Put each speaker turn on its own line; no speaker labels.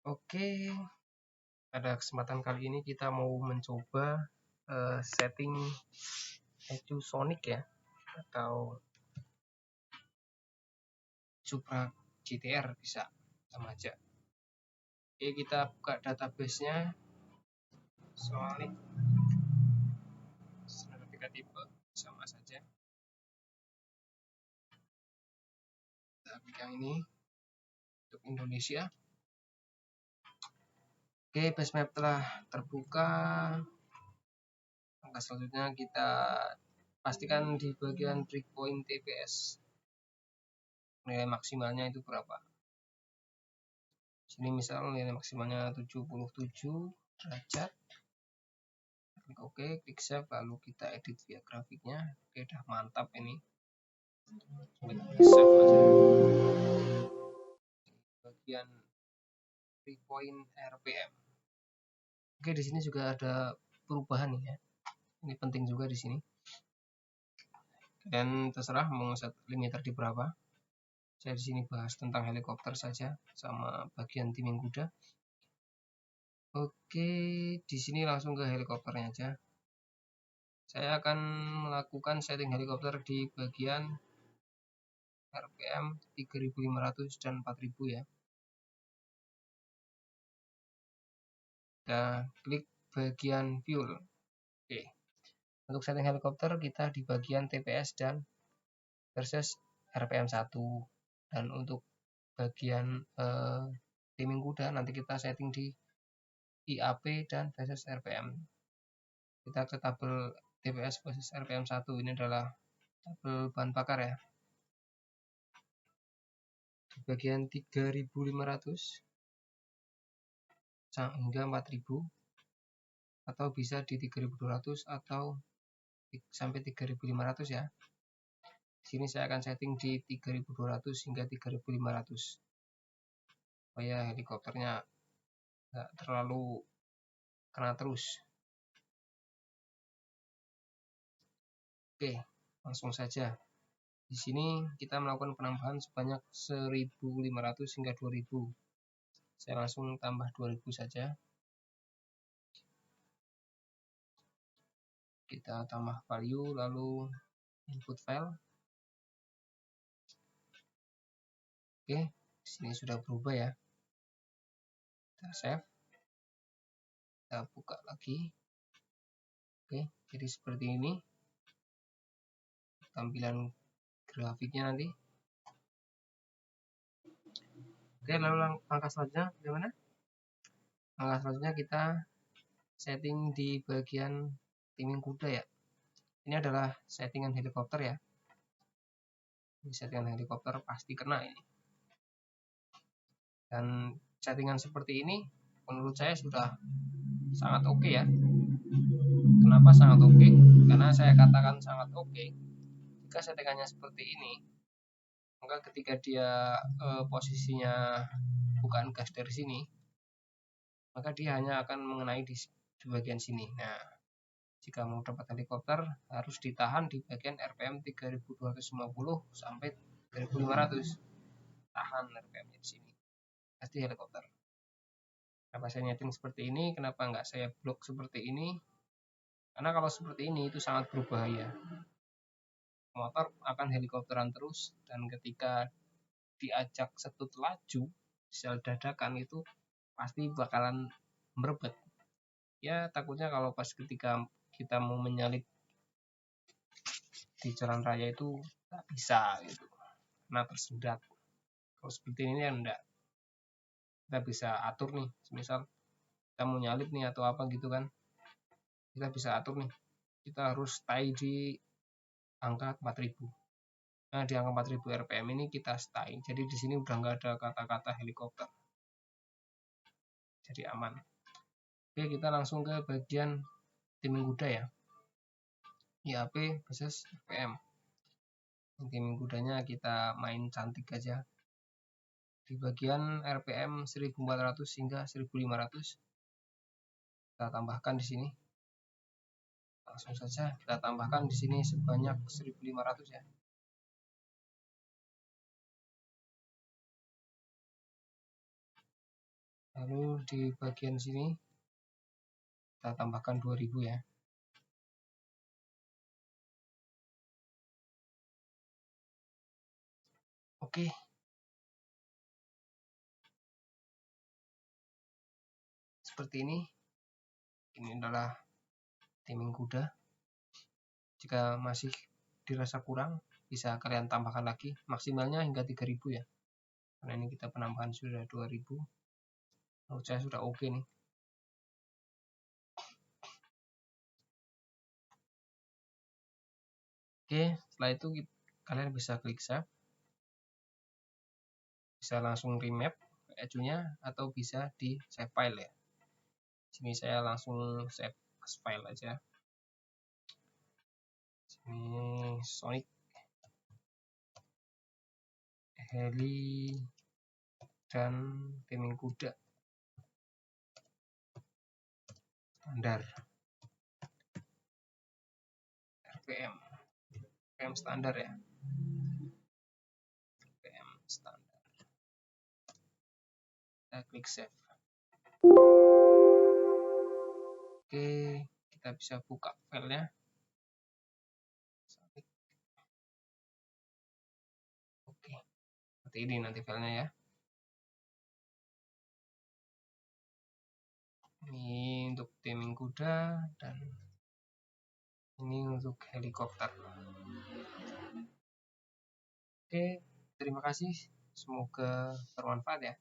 Oke, pada kesempatan kali ini kita mau mencoba setting ECU Sonic ya, atau Supra GTR bisa sama aja. Oke, kita buka database-nya Sonic ada 3 tipe, sama saja. Kita ambil yang ini untuk Indonesia. Oke, base map telah terbuka. Langkah selanjutnya kita pastikan di bagian breakpoint TPS nilai maksimalnya itu berapa. Sini misal nilai maksimalnya 77 derajat. Klik OK, klik save, lalu kita edit via grafiknya. Oke, udah mantap ini. Save aja. Bagian breakpoint RPM. Oke, di sini juga ada perubahan nih ya. Ini penting juga di sini. Dan terserah mau set limiter di berapa. Saya di sini bahas tentang helikopter saja sama bagian timing kuda. Oke, di sini langsung ke helikopternya aja. Saya akan melakukan setting helikopter di bagian RPM 3500 dan 4000 ya. Kita klik bagian fuel. Oke. Untuk setting helikopter kita di bagian TPS dan versus RPM 1. Dan untuk bagian timing kuda nanti kita setting di IAP dan versus RPM. Kita ke tabel TPS versus RPM 1. Ini adalah tabel bahan bakar ya. Di bagian 3500 hingga 4000 atau bisa di 3200 atau sampai 3500 ya. Di sini saya akan setting di 3200 hingga 3500 supaya helikopternya nggak terlalu kena terus. Oke, langsung saja. Di sini kita melakukan penambahan sebanyak 1500 hingga 2000. Saya langsung tambah 2000 saja. Kita tambah value lalu input file. Oke, di sini sudah berubah ya. Kita save. Kita buka lagi. Oke, jadi seperti ini tampilan grafiknya nanti. Oke, lalu langkah selanjutnya bagaimana? Langkah selanjutnya kita setting di bagian timing kuda ya. Ini adalah settingan helikopter ya. Ini settingan helikopter pasti kena ini. Dan settingan seperti ini menurut saya sudah sangat oke ya. Kenapa sangat oke? Karena saya katakan sangat oke. Jika settingannya seperti ini, maka ketika dia posisinya bukan gas dari sini, maka dia hanya akan mengenai di bagian sini. Nah, jika mau dapat helikopter harus ditahan di bagian RPM 3250 sampai 3500. Tahan RPM di sini. Pasti helikopter. Kenapa saya nyeting seperti ini? Kenapa nggak saya blok seperti ini? Karena kalau seperti ini itu sangat berbahaya. Motor akan helikopteran terus dan ketika diajak setut laju sel dadakan itu pasti bakalan merebet. Ya takutnya kalau pas ketika kita mau menyalip di jalan raya itu nggak bisa gitu, karena tersendat. Kalau seperti ini ya enggak, kita bisa atur nih, misal kita mau nyalip nih atau apa gitu kan, kita bisa atur nih, kita harus stay di angka 4000. Nah di angka 4000 RPM ini kita stay, jadi di sini udah nggak ada kata-kata helikopter, jadi aman. Oke, kita langsung ke bagian timing kuda ya, IAP versus RPM. Timing kudanya kita main cantik aja. Di bagian RPM 1400 hingga 1500 kita tambahkan di sini. Langsung saja kita tambahkan di sini sebanyak 1500 ya. Lalu di bagian sini kita tambahkan 2000 ya. Oke. Seperti ini. Ini adalah timing kuda. Jika masih dirasa kurang, bisa kalian tambahkan lagi. Maksimalnya hingga 3000 ya. Karena ini kita penambahan sudah 2000. Menurut saya sudah oke nih. Oke, setelah itu kalian bisa klik save. Bisa langsung remap ejunya atau bisa di save file ya. Sini saya langsung save as file aja. Sini Sonic Heli dan timing kuda standar RPM standar ya, RPM standar. Kita klik save. Oke, kita bisa buka filenya. Oke, seperti ini nanti filenya ya. Ini untuk timing kuda dan ini untuk helikopter. Oke, terima kasih. Semoga bermanfaat ya.